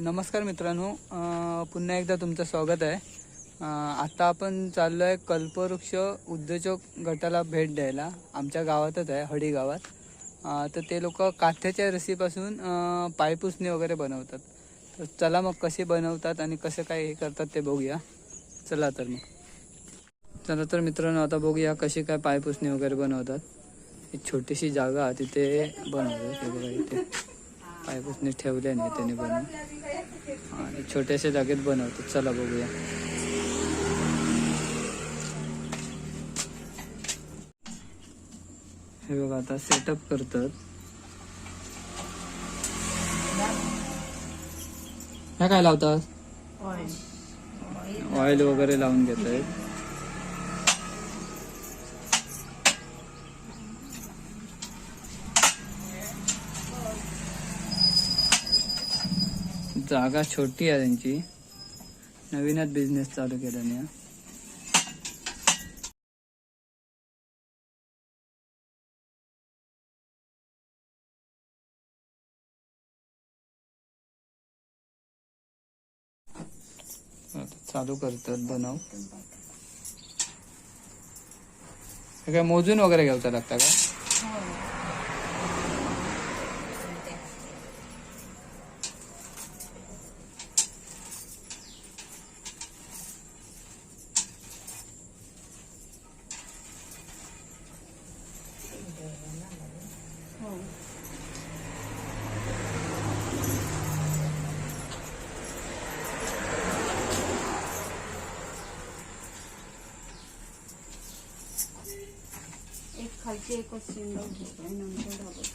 नमस्कार मित्रांनो, पुन्हा एकदा तुमचं स्वागत आहे. आता आपण चाललो आहे कल्पवृक्ष उद्योजक गटाला भेट द्यायला. आमच्या गावातच आहे, हडी गावात. तर ते लोक काथ्याच्या रसीपासून पायपुसणी वगैरे बनवतात. तर चला मग कसे बनवतात आणि कसं काय हे करतात ते बघूया. चला तर मित्रांनो, आता बघूया कशी काय पायपुसणी वगैरे बनवतात. एक छोटीशी जागा तिथे बनवतात. हे बघा, इथे पायपुसणी ठेवले नाही त्याने बनवून आणि छोट्याशा जागेत बनवतात. चला बघूया. हे बघा, आता सेटअप करतात. ह्या काय लावतात? ऑइल वगैरे लावून घेत आहेत. जागा छोटी आहे त्यांची, नवीनच बिझनेस चालू केला नाही. चालू करतात बनव. हे काय मोजून वगैरे घ्यावं लागतं का? एक खालची एकच सिंगल घेतो आणि नंतर डबल.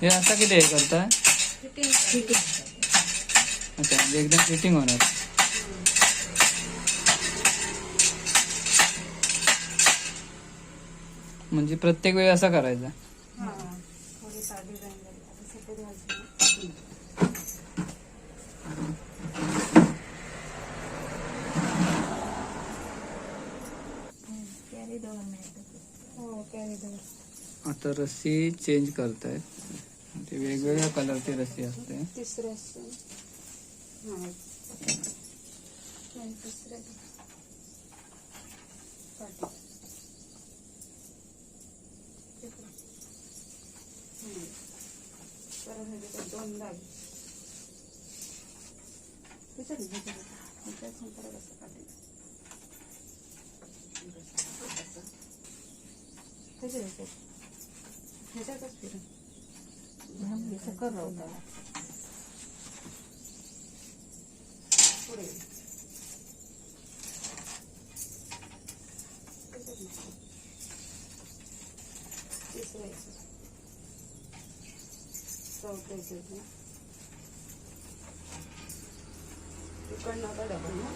हे असं किती हे करताय? अच्छा, म्हणजे एकदम फिटिंग होणार. म्हणजे प्रत्येक वेळी असं करायचं. थोडी साधी आता रस्सी चेंज करतायत. ते वेगवेगळ्या कलरची रस्सी असते. तिसऱ्या दोन लाग ह्याच्यातच फिरून पुढे तिसरं चौथ्याचं इकडनं आता डबल ना.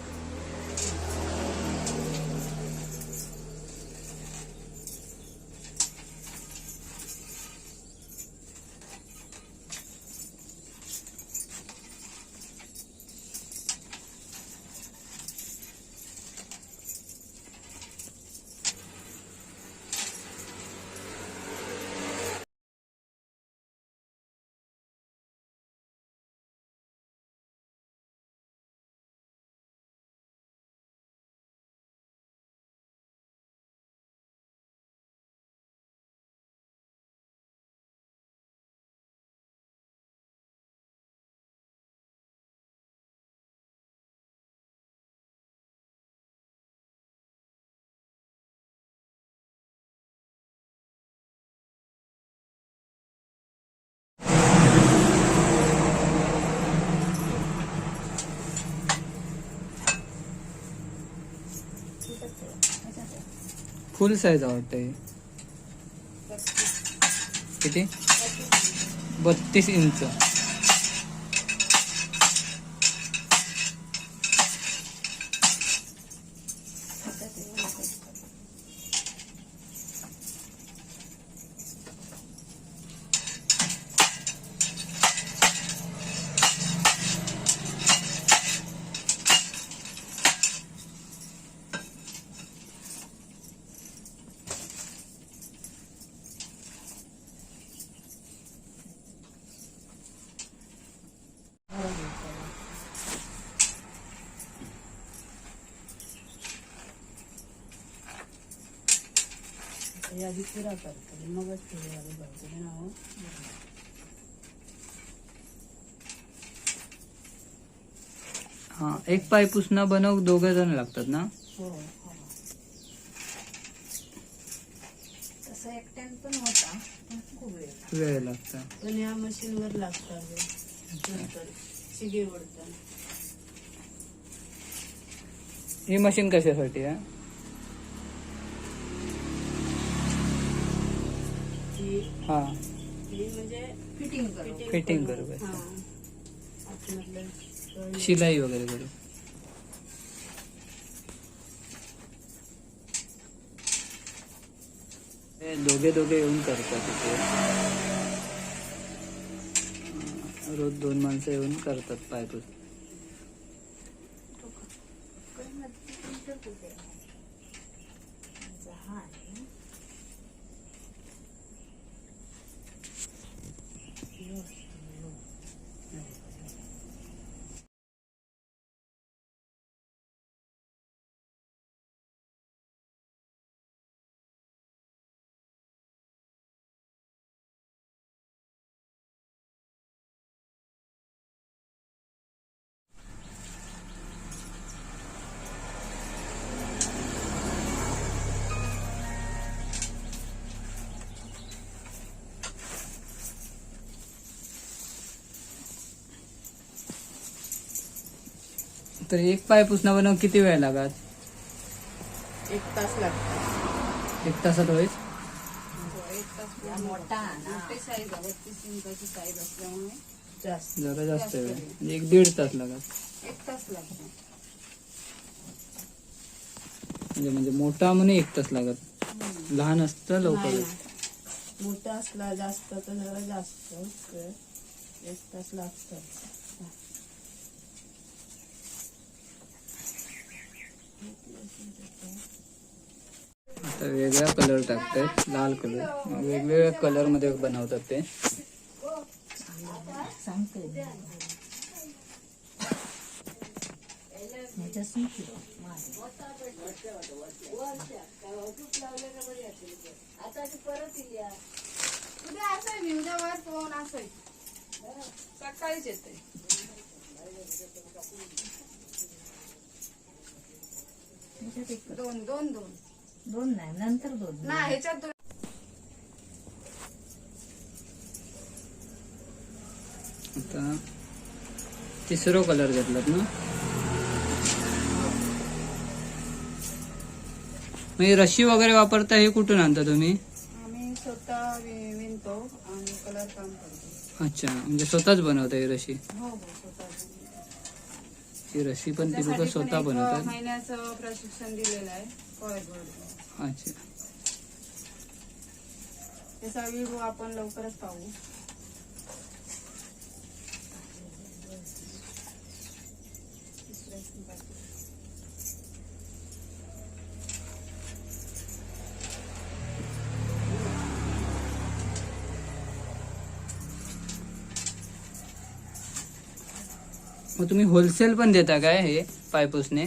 फुल साईज वाटतं हे. किती? 32 इंच. आधी पुरा करतो मगच पुढे आधी करतो ना. हा, एक पाय पुसणं बनवूक 2 जण लागतात ना? हो. तसं एकट्यान पण होता पण खूप वेळ लागता. पण या मशीनवर लागतात नंतर शिगे ओढताना. ही मशीन कशासाठी आहे? हा, म्हणजे फिटिंग फिटिंग करू काय? हा. आतमधलं शिलाई वगैरे करू. हे दोघे येऊन करतात इथे. रोज 2 माणसं येऊन करतात पायपूस. तर एक पाय पुसणं बनव किती वेळ लागत? 1 तास लागतो. 1 तासात होईल? 1 तास. मोठा साईज 32 इंचाची साईज असल्यामुळे जास्त जरा जास्त वेळ म्हणजे 1-1.5 तास लागत. 1 तास लागतो. म्हणजे मोठा म्हणून 1 तास लागत. लहान असतं लवकर. नाही. मोठा असला जास्त तर जरा जास्त 1 तास लागतो. आता वेगळा कलर टाकतात, लाल कलर. वेगवेगळ्या कलर मध्ये बनवतात ते. सकाळीच येते. दोन नाही नंतर 2 नाही ह्याच्यात 2. आता तिसरा कलर घेतलात ना? म्हणजे रशी वगैरे वापरता हे कुठून आणता तुम्ही? आम्ही स्वतः विणतो आणि कलर काम करतो. अच्छा, म्हणजे स्वतःच बनवता ही रशी? हो स्वतः. ही रशी पण ती लोक स्वतः बनवतात? महिन्याचं प्रशिक्षण दिलेलं आहे. अच्छा, त्याचा व्हिडिओ आपण लवकरच पाहू. मग तुम्ही होलसेल पण देता काय हे पायपुसणे?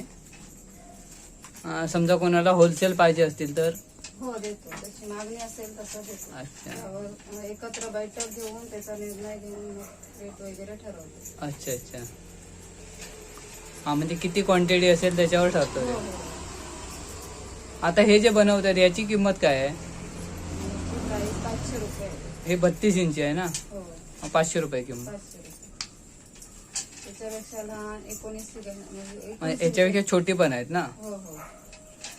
समजा कोणाला होलसेल पाहिजे असतील तर? हो देतो, त्याची मागणी असेल तसं देतो. अच्छा त्यावर एकत्र बैठक घेऊन त्याचा निर्णय घेऊन रेट वगैरे ठरवतो. अच्छा अच्छा. हा, म्हणजे किती क्वांटिटी असेल त्याच्यावर ठरतो हो ते. हो. आता हे जे बनवतात याची किंमत काय आहे? प्राईस 500 रुपये आहे. हे 32 इंची आहे ना? हो 500 रुपये किंमत. 500 रुपये. त्याच्यापेक्षा लहान 19 म्हणजे म्हणजे याच्यापेक्षा छोटी पण आहेत ना? हो हो.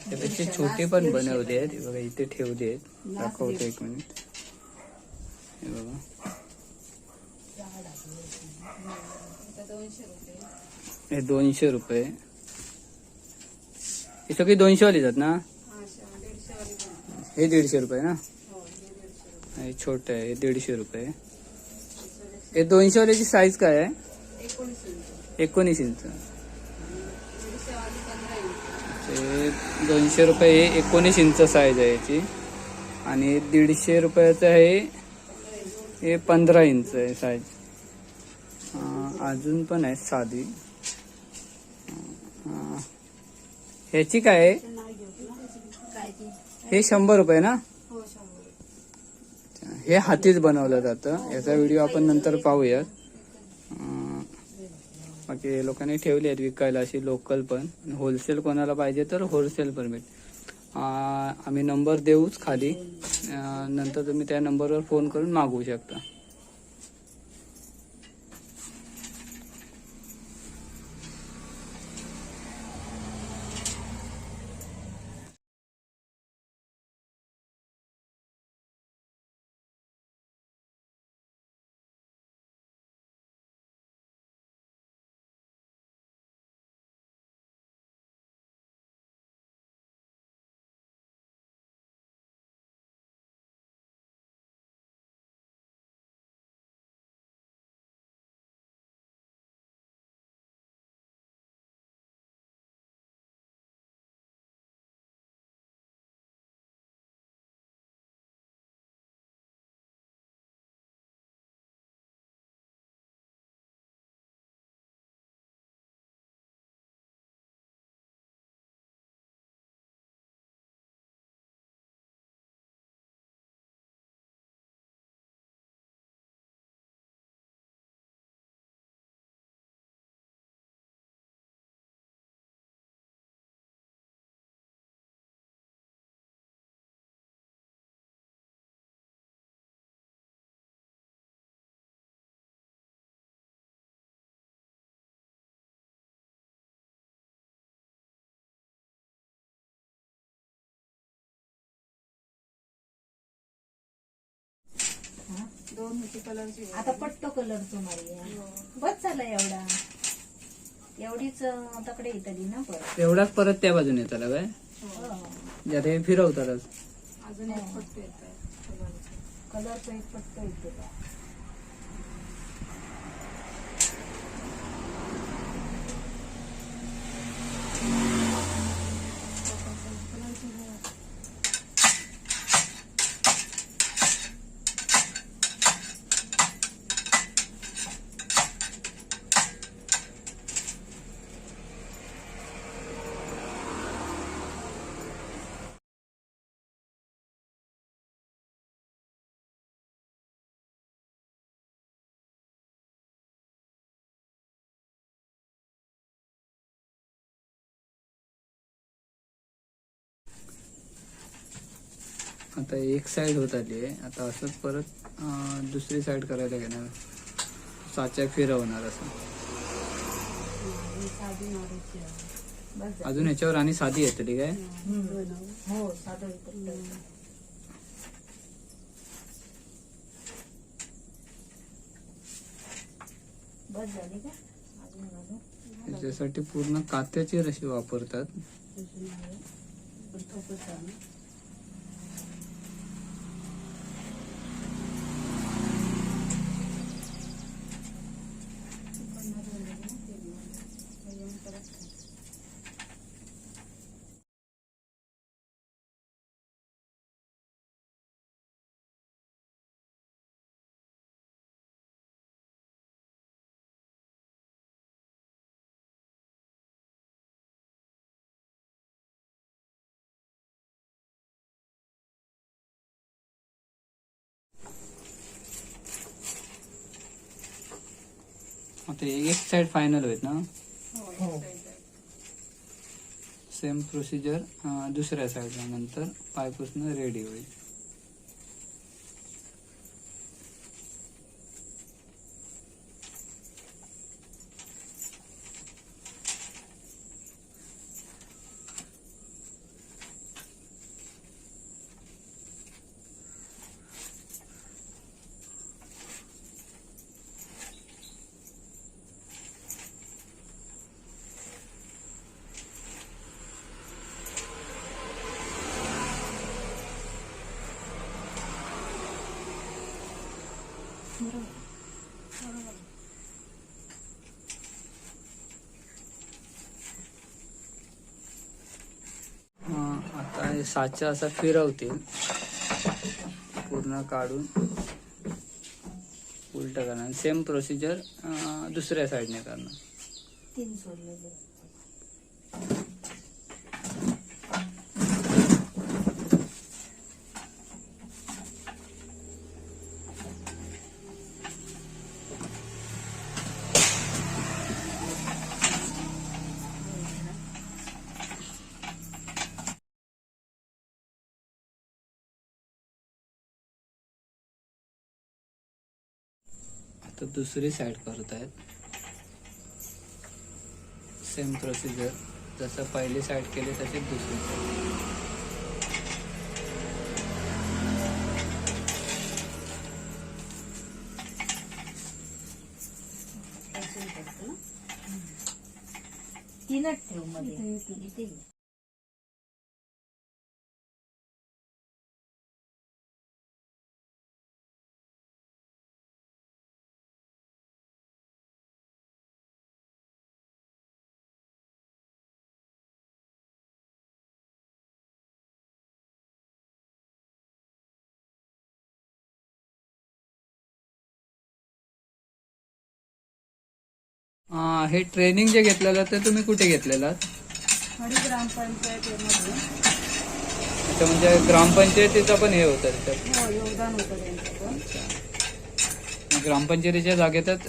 त्यापेक्षा छोटे पण बनवले आहेत. हे बघा इथे ठेवले आहेत, दाखवतो एक मिनिट. हे बघा आता 200 रुपये. हे 200 रुपये. हे सगळी 200 वालीच आहेत ना. हा 150 वाली पण आहे. हे 150 रुपये ना. हो हे 150 रुपये. हे छोटं आहे, हे 150 रुपये. हे 200 वाल्याची साईज काय आहे? 19 इंच. 19 इंच. 150 वाली 15 इंच. हे 200 रुपये, हे 19 इंच साईज आहे याची. आणि 150 रुपयाचं आहे, हे 15 इंच आहे साईज. अजून पण आहे साधी. ह्याची काय आहे? काय ती? हे 100 रुपये ना. हो 100. हे हातीच बनवलं जातं. याचा व्हिडिओ आपण नंतर पाहूयात. बाकी लोकांनी ठेवली आहेत विकायला अशी लोकल पण. होलसेल कोणाला पाहिजे तर होलसेल पण भेट. आम्ही नंबर देऊच खाली, नंतर तुम्ही त्या नंबरवर फोन करून मागवू शकता. दोन होती कलरची. आता पट्टो कलरचो मारूया. बस झालं एवढा. एवढीच तकडे येतली ना परत. एवढाच परत त्या बाजूने येताला काय? ज्यात हे फिरवतातच. अजून एक पट्टू येत आहे कलरचा एक पट्टो येतो का? आता एक साइड होत आली आहे. आता असंच परत दुसरी साइड करायला घेणार, साच्या फिरवणार असं. साधी मारायची आहे. बस झालं. अजून ह्याच्यावर आणि साधी येतली काय? हो साधं पट्टो. बस झाली का? अजून घालू. त्याच्यासाठी पूर्ण कात्याची रशी वापरतात. आता एक साइड फायनल होईल ना. हो सेम प्रोसिजर दुसऱ्या साईडला, नंतर पायपुसणं रेडी होईल. आता हे साचा असा फिरवतील पूर्ण काढून उलट करणार. सेम प्रोसिजर दुसऱ्या साईडने करणार. 3 सोडलेले. आता दुसरी साईड करत आहेत. सेम प्रोसिजर जसं पहिली साईड केली तशीच दुसरी साईड. तीनच ठेव मध्ये इथे. हे ट्रेनिंग जे घेतलेलं ते तुम्ही कुठे घेतलेलं? हडी ग्रामपंचायतीमध्ये अच्छा, म्हणजे ग्रामपंचायतीचं पण हे होतं त्याच्यात. हो योगदान होतं त्यांचं पण. ग्रामपंचायतीच्या जागेतच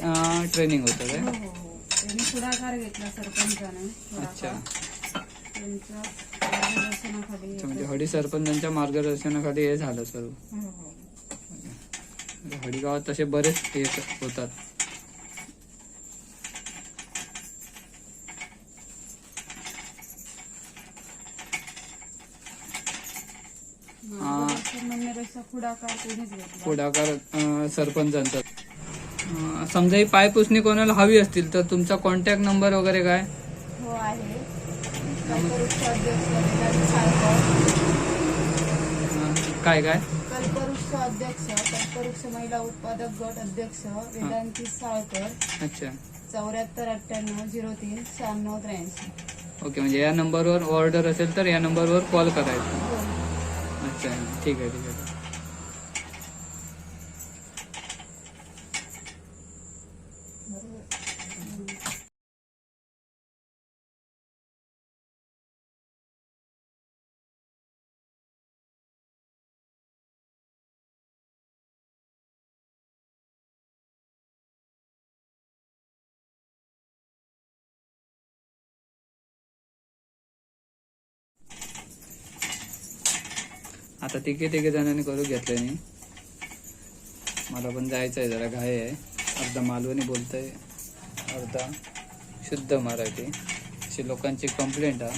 ट्रेनिंग होतं काय? हो हो हो त्यांनी पुढाकार घेतला सरपंचाने. अच्छा. त्यांच्या मार्गदर्शनाखाली. म्हणजे हडी सरपंचांच्या मार्गदर्शनाखाली हे झालं सर्व. हो हो हडी गावात तसे बरेच हे होतात. मार्गदर्शन म्हणण्यापेक्षा पुढाकार कोणीच घेतला. पुढाकार सरपंचांचा. समजा ही पायपुसणी कोणाला हवी असतील तर तुमचा कॉन्टॅक्ट नंबर वगैरे काय? हो आहे. कल्पवृक्ष अध्यक्ष वेदांत साळकर. काय काय? कल्पवृक्ष अध्यक्ष, कल्पवृक्ष महिला उत्पादक गट अध्यक्ष वेदांती साळकर. अच्छा. 7498039683. ओके, म्हणजे या नंबरवर ऑर्डर असेल तर या नंबरवर कॉल करायचा. अच्छा, ठीक आहे ठीक आहे. आता तिघे जणांनी करू घेतलं नाही. मला पण जायचं आहे, जरा घाई आहे. अर्धा मालवणी बोलतोय, अर्धा शुद्ध मराठी. अशी लोकांची कंप्लेंट हा,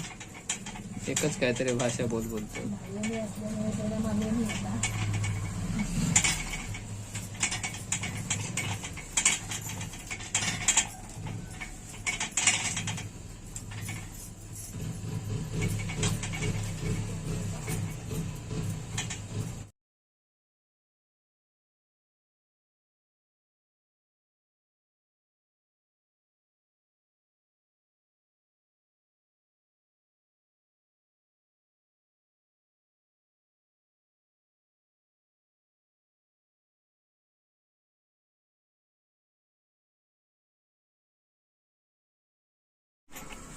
एकच काहीतरी भाषा बोलतो. मालवणी असल्यामुळे थोडा मालवणी होता.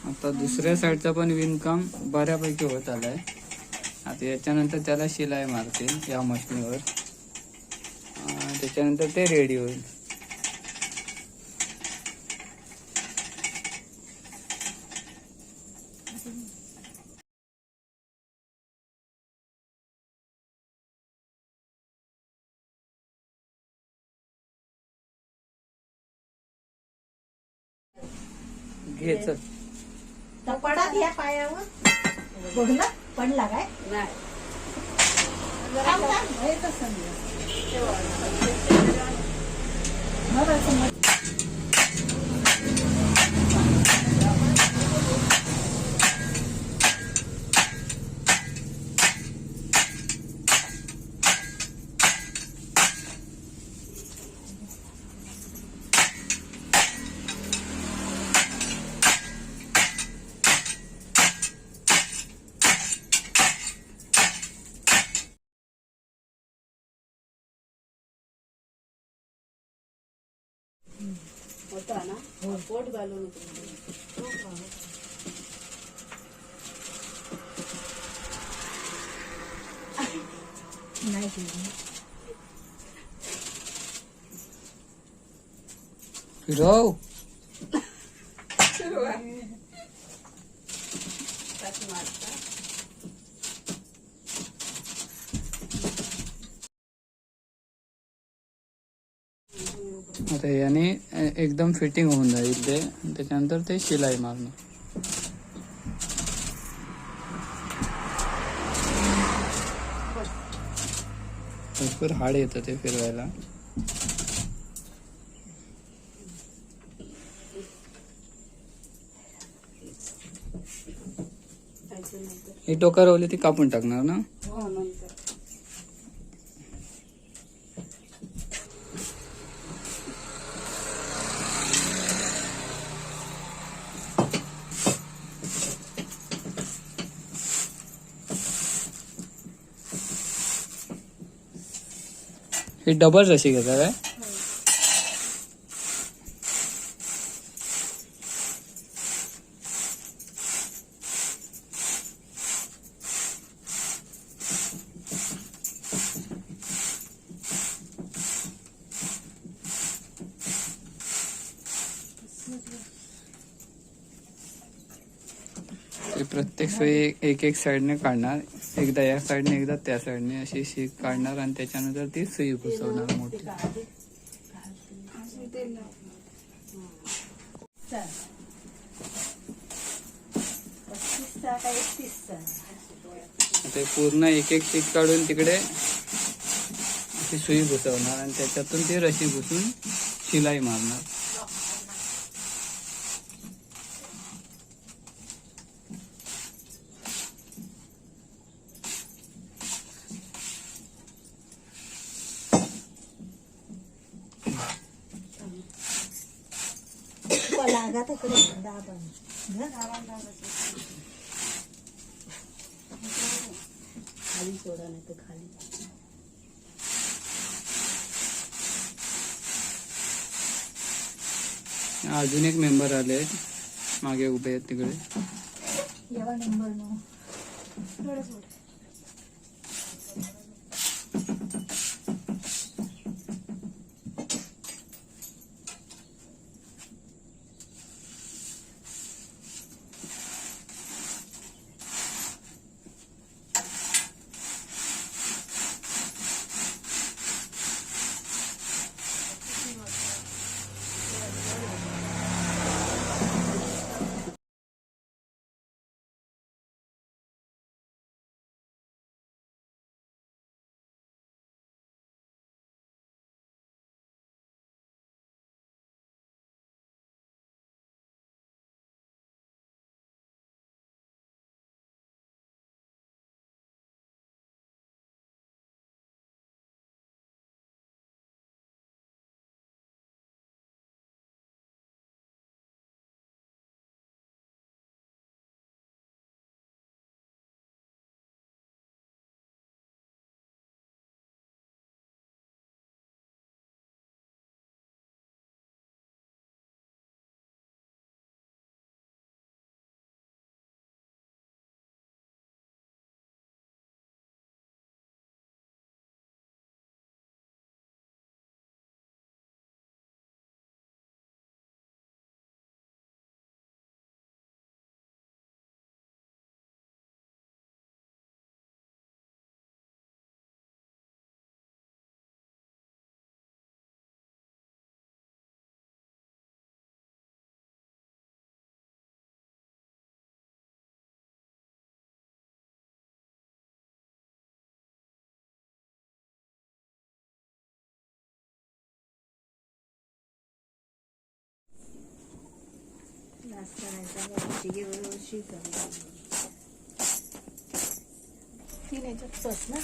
आता दुसऱ्या साईडचा पण विणकाम बऱ्यापैकी होत आलाय. आता याच्यानंतर त्याला शिलाई मारतील या मशीनवर. त्याच्यानंतर ते रेडी होईल. घ्यायचं पडा घ्या पायावर. पडला पडला काय? नाही. थांब, थांब. येतच समजा. बरं, समज. पोट घालून नाही केली. फिरव. आता याने एकदम फिटिंग होऊन जाईल ते, त्याच्यानंतर ते शिलाई मारणं. भरपूर हाड येतं ते फिरवायला. ही टोकारवली ती कापून टाकणार ना. हो नंतर ही डबल रशी घेता काय? ते प्रत्येक सोयी एक एक साईडने काढणार, एकदा या साईडने एकदा त्या साईडने अशी शीक काढणार आणि त्याच्यानंतर ती सुई घुसवणार मोठी. चल. 35चा का 31चा? ते पूर्ण एक एक शीक काढून तिकडे अशी सुई घुसवणार आणि त्याच्यातून ती रशी घुसून शिलाई मारणार. लागा तिकडे दाबण. खाली सोडा नाही तर खाली अजून एक मेंबर आले मागे उभे आहेत तिकडे. जेव्हा नंबर नो जास्त करायचा वर्षी वर्षी तीन याच्यात फस ना.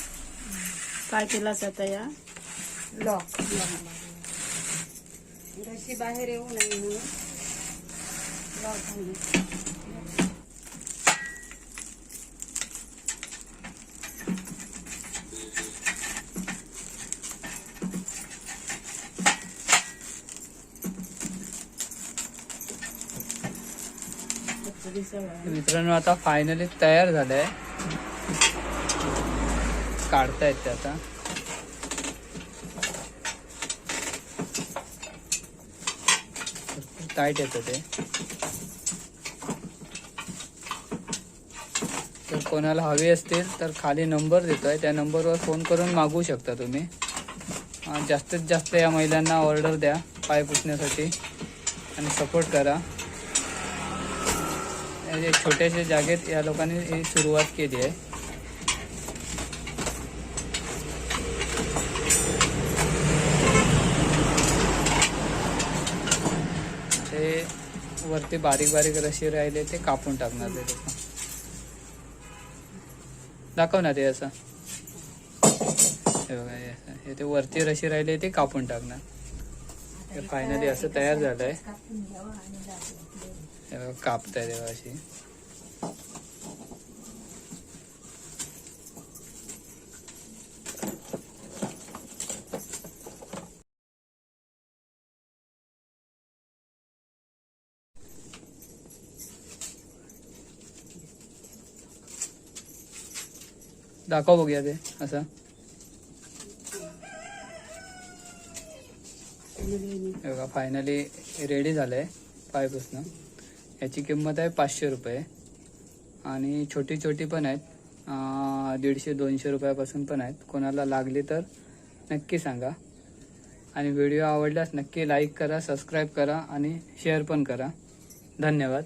काय केलास आता या लॉक रशी बाहेर येऊ नये म्हणून लॉक घालून. मित्रांनो आता फायनली तयार झालंय, काढतायत ते आता. टाईट येतं ते. तर कोणाला हवी असतील तर खाली नंबर देतोय, त्या नंबरवर फोन करून मागवू शकता तुम्ही. जास्तीत जास्त या महिलांना ऑर्डर द्या पाय पुसण्यासाठी आणि सपोर्ट करा. छोट्याशा जागेत या लोकांनी ही सुरुवात केली आहे. ते वरती बारीक बारीक रशी राहिले ते कापून टाकणार ते लोक. दाखव ना ते असं. हे बघा, हे ते वरती रशी राहिले ते कापून टाकणार. हे फायनली असं तयार झालंय. हे बघा कापताय तेव्हा अशी. दाखव बघूया ते असं. हे बघा फायनली रेडी झालंय पाय पुसणं. याची किंमत आहे 500 रुपये आणि छोटी छोटी पण आहेत, 150-200 रुपयापासून पण आहेत. कोणाला लागली तर नक्की सांगा. आणि व्हिडिओ आवडल्यास नक्की लाईक करा, सबस्क्राईब करा आणि शेअर पण करा. धन्यवाद.